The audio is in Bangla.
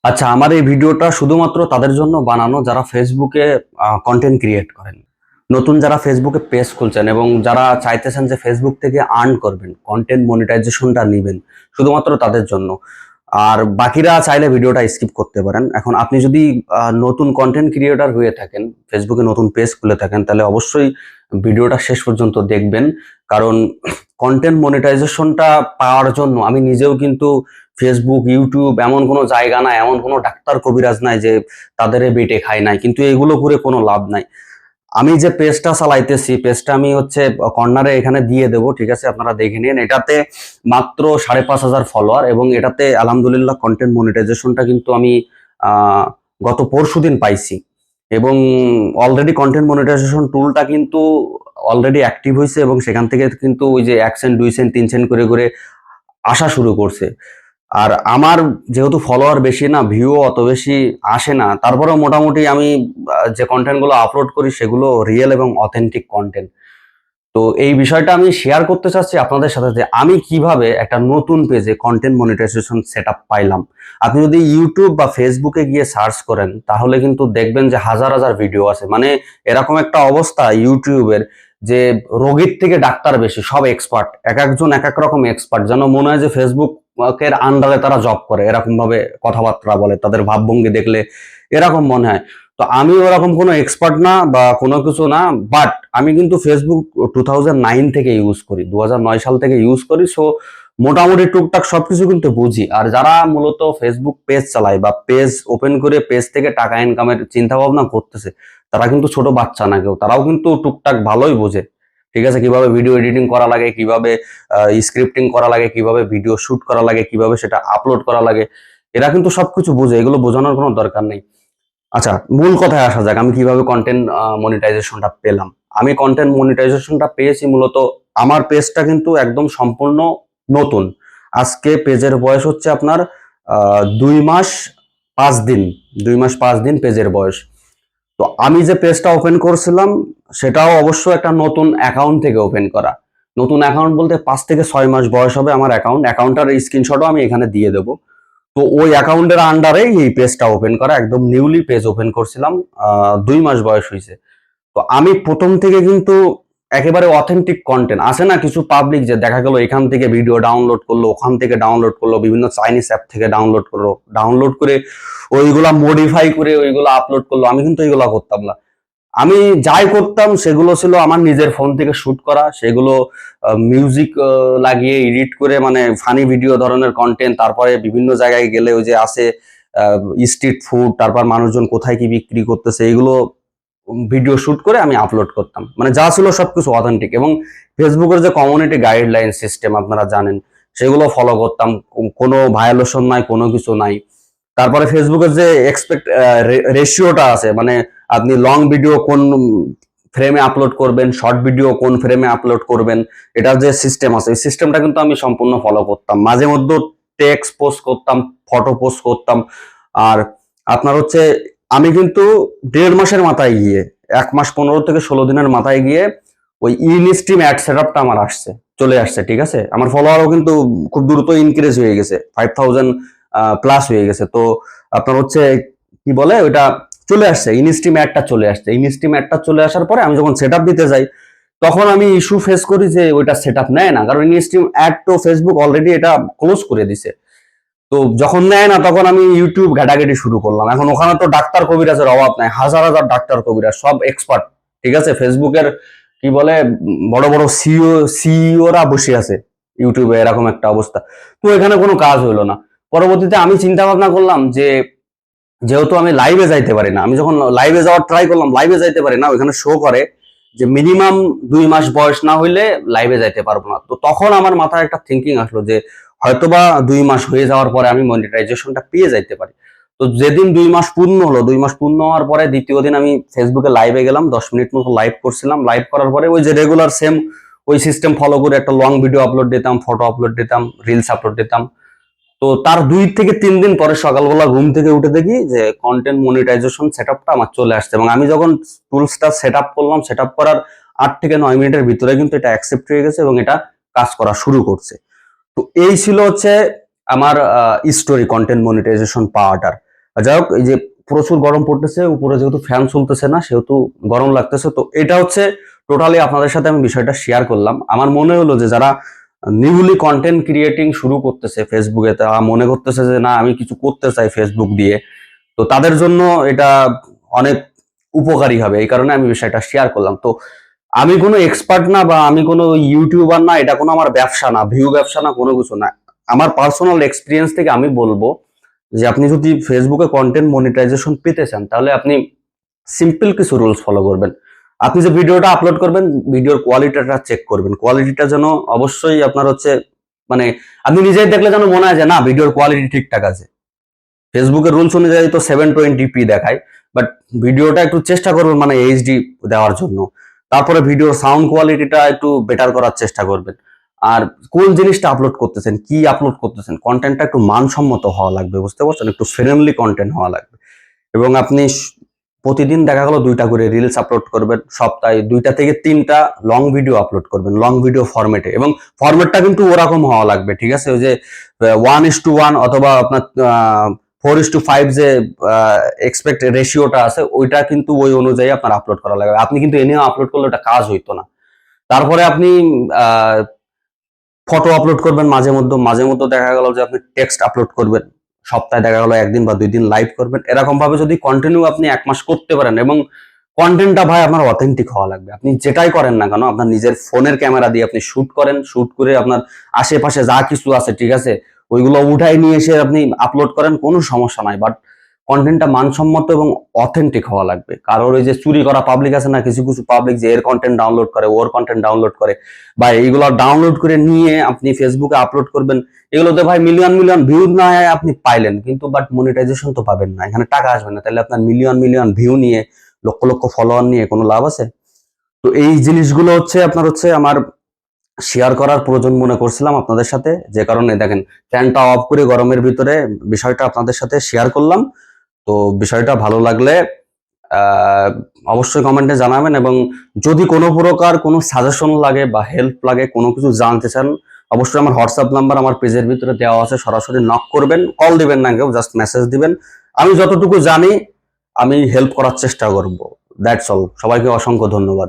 আচ্ছা, আমার এই ভিডিওটা শুধুমাত্র তাদের জন্য বানানো যারা ফেসবুকে কন্টেন্ট ক্রিয়েট করেন, নতুন যারা ফেসবুকে পেজ খুলছেন এবং যারা চাইতেছেন যে ফেসবুক থেকে আর্ন করবেন, কন্টেন্ট মনিটাইজেশনটা নেবেন, শুধুমাত্র তাদের জন্য। আর বাকিরা চাইলে ভিডিওটা স্কিপ করতে পারেন। এখন আপনি যদি নতুন কন্টেন্ট ক্রিয়েটর হয়ে থাকেন, ফেসবুকে নতুন পেজ খুলে থাকেন, তাহলে অবশ্যই ভিডিওটা শেষ পর্যন্ত দেখবেন। কারণ কন্টেন্ট মনিটাইজেশনটা পাওয়ার জন্য আমি নিজেও কিন্তু ফেসবুক, ইউটিউব এমন কোনো জায়গা নাই, এমন কোনো ডাক্তার কবিরাজ নাই যে তাদের বেটে খায় নাই, কিন্তু এগুলো করে কোনো লাভ নাই। আমি যে পেজটা চালাইতেছি, পেজটা আমি হচ্ছে কর্নারে এখানে দিয়ে দেবো, ঠিক আছে, আপনারা দেখে নিন। এটাতে মাত্র 5,500 ফলোয়ার এবং এটাতে আলহামদুলিল্লাহ কন্টেন্ট মনিটাইজেশনটা কিন্তু আমি আহ, গত পরশুদিন পাইছি। এবং অলরেডি কন্টেন্ট মনিটাইজেশন টুলটা কিন্তু অলরেডি অ্যাক্টিভ হয়েছে এবং সেখান থেকে কিন্তু ওই যে 1 সেন্ট 2 সেন্ট 3 সেন্ট করে করে আসা শুরু করছে। আর আমার যেহেতু ফলোয়ার বেশি না, ভিউ অত বেশি আসে না, তারপরেও মোটামুটি আমি যে কন্টেন্ট গুলো আপলোড করি সেগুলো রিয়েল এবং অথেন্টিক কন্টেন্ট। তো এই বিষয়টা আমি শেয়ার করতে চাচ্ছি আপনাদের সাথে যে আমি কিভাবে একটা নতুন পেজে কন্টেন্ট মনিটাইজেশন সেটআপ পাইলাম। আপনি যদি ইউটিউব বা ফেসবুকে গিয়ে সার্চ করেন তাহলে কিন্তু দেখবেন যে হাজার হাজার ভিডিও আছে। মানে এরকম একটা অবস্থা ইউটিউবের যে রোগীর থেকে ডাক্তার বেশি, সব এক্সপার্ট, এক একজন এক এক রকম এক্সপার্ট, যেন মনে হয় যে ফেসবুক এর আন্ডারে তারা জব করে, এরকম ভাবে কথাবার্তা বলে, তাদের ভাবভঙ্গি দেখলে এরকম মনে হয়। তো আমি ওরকম কোনো এক্সপার্ট না বা কোনো কিছু না, বাট আমি কিন্তু ফেসবুক 2009 থেকে ইউজ করি, 2009 সাল থেকে ইউজ করি। সো মোটামুটি টুকটাক সবকিছু কিন্তু বুঝি। আর যারা মূলত ফেসবুক পেজ চালায় বা পেজ ওপেন করে পেজ থেকে টাকা ইনকামের চিন্তা ভাবনা করতেছে, তারা কিন্তু ছোট বাচ্চা না কেউ, তারাও কিন্তু টুকটাক ভালোই বোঝে, ঠিক আছে, কিভাবে ভিডিও এডিটিং করা লাগে, কিভাবে স্ক্রিপ্টিং করা লাগে, কিভাবে ভিডিও শুট করা লাগে, কিভাবে সেটা আপলোড করা লাগে। এরা কিন্তু সবকিছু বোঝে, এগুলো বোঝানোর কোনো দরকার নেই। আচ্ছা, মূল কথায় আসা যাক, আমি কিভাবে কন্টেন্ট মনিটাইজেশনটা পেলাম। আমি কন্টেন্ট মনিটাইজেশনটা পেয়েছি মূলত, আমার পেজটা কিন্তু একদম সম্পূর্ণ নতুন। আজকে পেজের বয়স হচ্ছে আপনার 2 মাস 5 দিন, 2 মাস 5 দিন পেজের বয়স। তো আমি যে পেজটা ওপেন করছিলাম সেটাও অবশ্য একটা নতুন অ্যাকাউন্ট থেকে ওপেন করা। নতুন অ্যাকাউন্ট বলতে 5 থেকে 6 মাস বয়স হবে আমার অ্যাকাউন্টটার স্ক্রিনশটও আমি এখানে দিয়ে দেবো। তো ওই অ্যাকাউন্টের আন্ডারে এই পেজটা ওপেন করা, একদম নিউলি পেজ ওপেন করছিলাম, 2 মাস বয়স হয়েছে। তো আমি প্রথম থেকে কিন্তু একেবারে অথেন্টিক কন্টেন্ট আসে না, কিছু পাবলিক যে দেখা গেল এখান থেকে ভিডিও ডাউনলোড করলো, ওখান থেকে ডাউনলোড করলো, বিভিন্ন চাইনিজ অ্যাপ থেকে ডাউনলোড করলো, ডাউনলোড করে ওইগুলা মডিফাই করে ওইগুলো আপলোড করলো। আমি কিন্তু এইগুলা করতাম না। আমি যাই করতাম সেগুলো ছিল আমার নিজের ফোন থেকে শুট করা, সেগুলো মিউজিক লাগিয়ে এডিট করে, মানে ফানি ভিডিও ধরনের কন্টেন্ট। তারপরে বিভিন্ন জায়গায় গেলে ওই যে আছে স্ট্রিট ফুড, তারপর মানুষজন কোথায় কি বিক্রি করতেছে, এগুলো ভিডিও শুট করে আমি আপলোড করতাম। মানে যা ছিল সবকিছু অথেন্টিক। এবং ফেসবুকের যে কমিউনিটি গাইডলাইন সিস্টেম আপনারা জানেন, সেগুলো ফলো করতাম, কোনো ভায়োলেশন নাই, কোনো কিছু নাই। তারপরে ফেসবুকের যে এক্সপেক্ট রেশিওটা আছে, মানে আপনি লং ভিডিও কোন ফ্রেমে আপলোড করবেন, শর্ট ভিডিও কোন ফ্রেমে আপলোড করবেন, এটার যে সিস্টেম আছে এই সিস্টেমটা কিন্তু আমি সম্পূর্ণ ফলো করতাম। মাঝে মধ্যে টেক্সট পোস্ট করতাম, ফটো পোস্ট করতাম। আর আপনার হচ্ছে আমি কিন্তু 1.5 মাসের মাথায় গিয়ে, 1 মাস 15 থেকে 16 দিনের মাথায় গিয়ে ওই ইনস্ট্রিম অ্যাড সেটআপটা আমার চলে আসছে, ঠিক আছে। আমার ফলোয়ারও কিন্তু খুব দ্রুত ইনক্রিজ হয়ে গেছে, 5,000 প্লাস হয়ে গেছে। তো আপনার হচ্ছে কি বলে ওইটা চলে আসছে, ইনস্ট্রিম অ্যাডটা চলে আসছে। ইনস্ট্রিম অ্যাডটা চলে আসার পরে আমি যখন সেটআপ দিতে যাই তখন আমি ইস্যু ফেস করি যে ওইটা সেটআপ নেয় না, কারণ ইনস্ট্রিম অ্যাড তো ফেসবুক অলরেডি এটা ক্লোজ করে দিছে। তো যখন নেয় না তখন আমি ইউটিউব ঘাটাঘাটি শুরু করলাম। এখন ওখানে তো ডাক্তার কবিরাজের অভাব নাই, হাজার হাজার ডাক্তার কবিরাজ, সব এক্সপার্ট, ঠিক আছে। ফেসবুকের কি বলে বড় বড় সিইওরা বসে আছে ইউটিউবে, এরকম একটা অবস্থা। তো এখানে কোনো কাজ হইলো না। পরবর্তীতে আমি চিন্তা ভাবনা করলাম যে যেহেতু আমি লাইভে যাইতে পারি না, আমি যখন লাইভে যাওয়ার ট্রাই করলাম, লাইভে যাইতে পারি না, ওইখানে শো করে যে মিনিমাম 2 মাস বয়স না হইলে লাইভে যাইতে পারবো না। তো তখন আমার মাথায় একটা থিঙ্কিং আসলো যে হয়তোবা 2 মাস হয়ে যাওয়ার পরে আমি মনিটাইজেশনটা পেয়ে যাইতে পারি। তো যেদিন 2 মাস পূর্ণ হলো, 2 মাস পূর্ণ হওয়ার পরে দ্বিতীয় দিন আমি ফেসবুকে লাইভে গেলাম, 10 মিনিট মতো লাইভ করছিলাম। লাইভ করার পরে ওই যে রেগুলার সেম ওই সিস্টেম ফলো করে একটা লং ভিডিও আপলোড দিতাম, ফটো আপলোড দিতাম, রিলস আপলোড দিতাম। তো তার 2 থেকে 3 দিন পরে সকালবেলা ঘুম থেকে উঠে দেখি যে কন্টেন্ট মনিটাইজেশন সেটআপটা আমার চলে আসছে। এবং আমি যখন টুলসটা সেটআপ করলাম, সেটআপ করার 8 থেকে 9 মিনিটের ভিতরে কিন্তু এটা অ্যাকসেপ্ট হয়ে গেছে এবং এটা কাজ করা শুরু করছে। তো এই ছিল হচ্ছে আমার স্টোরি কন্টেন্ট মনিটাইজেশন পাওয়াটার। যাই হোক, এই যে প্রচুর গরম পড়তেছে, উপরে যেহেতু ফ্যান চলতেছে না সেহেতু গরম লাগতেছে। তো এটা হচ্ছে টোটালি আপনাদের সাথে আমি বিষয়টা শেয়ার করলাম। আমার মনে হলো যে যারা নিউলি কন্টেন্ট ক্রিয়েটিং শুরু করতেছে ফেসবুকে, তারা মনে করতেছে যে না আমি কিছু করতে চাই ফেসবুক দিয়ে, তো তাদের জন্য এটা অনেক উপকারী হবে, এই কারণে আমি বিষয়টা শেয়ার করলাম। তো আমি কোনো এক্সপার্ট না বা আমি কোনো ইউটিউবার না, এটা কোনো আমার ব্যবসা না, ভিউ ব্যবসা না, কোনো কিছু না। আমার পার্সোনাল এক্সপিরিয়েন্স থেকে আমি বলবো যে আপনি যদি ফেসবুকে কন্টেন্ট মনিটাইজেশন পেতে চান, তাহলে আপনি সিম্পল কিছু রুলস ফলো করবেন। আপনি যে ভিডিওটা আপলোড করবেন, ভিডিওর কোয়ালিটিটা চেক করবেন, কোয়ালিটিটা যেন অবশ্যই আপনার হচ্ছে মানে আপনি নিজেই দেখলে যেন মনে হয় যে না ভিডিওর কোয়ালিটি ঠিকঠাক আছে। ফেসবুকের রুলস অনুযায়ী তো 720p দেখায়, বাট ভিডিওটা একটু চেষ্টা করবেন মানে এইচডি দেওয়ার জন্য। তারপরে ভিডিওর সাউন্ড কোয়ালিটিটা একটু বেটার করার চেষ্টা করবেন। আর কোন জিনিসটা আপলোড করতেছেন, কি আপলোড করতেছেন, কন্টেন্টটা একটু মানসম্মত হওয়া লাগবে, বুঝতে পারছেন, একটু ফ্রেন্ডলি কন্টেন্ট হওয়া লাগবে। এবং আপনি প্রতিদিন দেখা গেল 2টা করে রিলস আপলোড করবেন, সপ্তাহে 2টা থেকে 3টা লং ভিডিও আপলোড করবেন, লং ভিডিও ফরম্যাটে। এবং ফরম্যাটটা কিন্তু ওরকম হওয়া লাগবে, ঠিক আছে, ওই যে 1:1 অথবা আপনার 4:5 যে এক্সপেক্ট রেশিওটা আছে, ওইটা কিন্তু ওই অনুযায়ী আপনার আপলোড করা লাগবে। আপনি কিন্তু এনেও আপলোড করলে ওটা কাজ হইতো না। তারপরে আপনি ফটো আপলোড করবেন মাঝে মধ্যে, মাঝে মধ্যে দেখা গেল যে আপনি টেক্সট আপলোড করবেন, সপ্তাহে দেখা গেল 1 দিন বা 2 দিন লাইভ করবেন। এরকম ভাবে যদি কন্টিনিউ আপনি 1 মাস করতে পারেন, এবং কন্টেন্টটা ভাই আপনার অথেন্টিক হওয়া লাগবে। আপনি যেটাই করেন না কেন, আপনার নিজের ফোনের ক্যামেরা দিয়ে আপনি শুট করেন, শুট করে আপনার আশেপাশে যা কিছু আছে, ঠিক আছে, ওইগুলো উঠাই নিয়ে এসে আপনি আপলোড করেন, কোনো সমস্যা নাই। বাট কন্টেন্টটা মানসম্মত এবং অথেন্টিক হওয়া লাগবে। কারোর ওই যে চুরি করা পাবলিক আছে না, কিছু কিছু পাবলিক যে এর কন্টেন্ট ডাউনলোড করে, ওর কন্টেন্ট ডাউনলোড করে, বা এইগুলো ডাউনলোড করে নিয়ে আপনি ফেসবুকে আপলোড করবেন, এগুলোতে ভাই মিলিয়ন মিলিয়ন ভিউ না হয় আপনি পাইলেন, কিন্তু বাট মনিটাইজেশন তো পাবেন না, এখানে টাকা আসবে না। তাহলে আপনার মিলিয়ন মিলিয়ন ভিউ নিয়ে, লক্ষ লক্ষ ফলোয়ার নিয়ে কোনো লাভ আছে? তো এই জিনিসগুলো হচ্ছে আপনার হচ্ছে আমার শেয়ার করার প্রয়োজন মনে করছিলাম আপনাদের সাথে, যে কারণে দেখেন ফ্যানটা অফ করে গরমের ভিতরে বিষয়টা আপনাদের সাথে শেয়ার করলাম। তো বিষয়টা ভালো লাগলে আহ, অবশ্যই কমেন্টে জানাবেন। এবং যদি কোনো প্রকার কোনো সাজেশন লাগে বা হেল্প লাগে, কোনো কিছু জানতে চান, অবশ্যই আমার হোয়াটসঅ্যাপ নাম্বার আমার পেজের ভিতরে দেওয়া আছে, সরাসরি নক করবেন, কল দিবেন না, কেউ জাস্ট মেসেজ দিবেন। আমি যতটুকু জানি আমি হেল্প করার চেষ্টা করব। That's all. সবাইকে অসংখ্য ধন্যবাদ।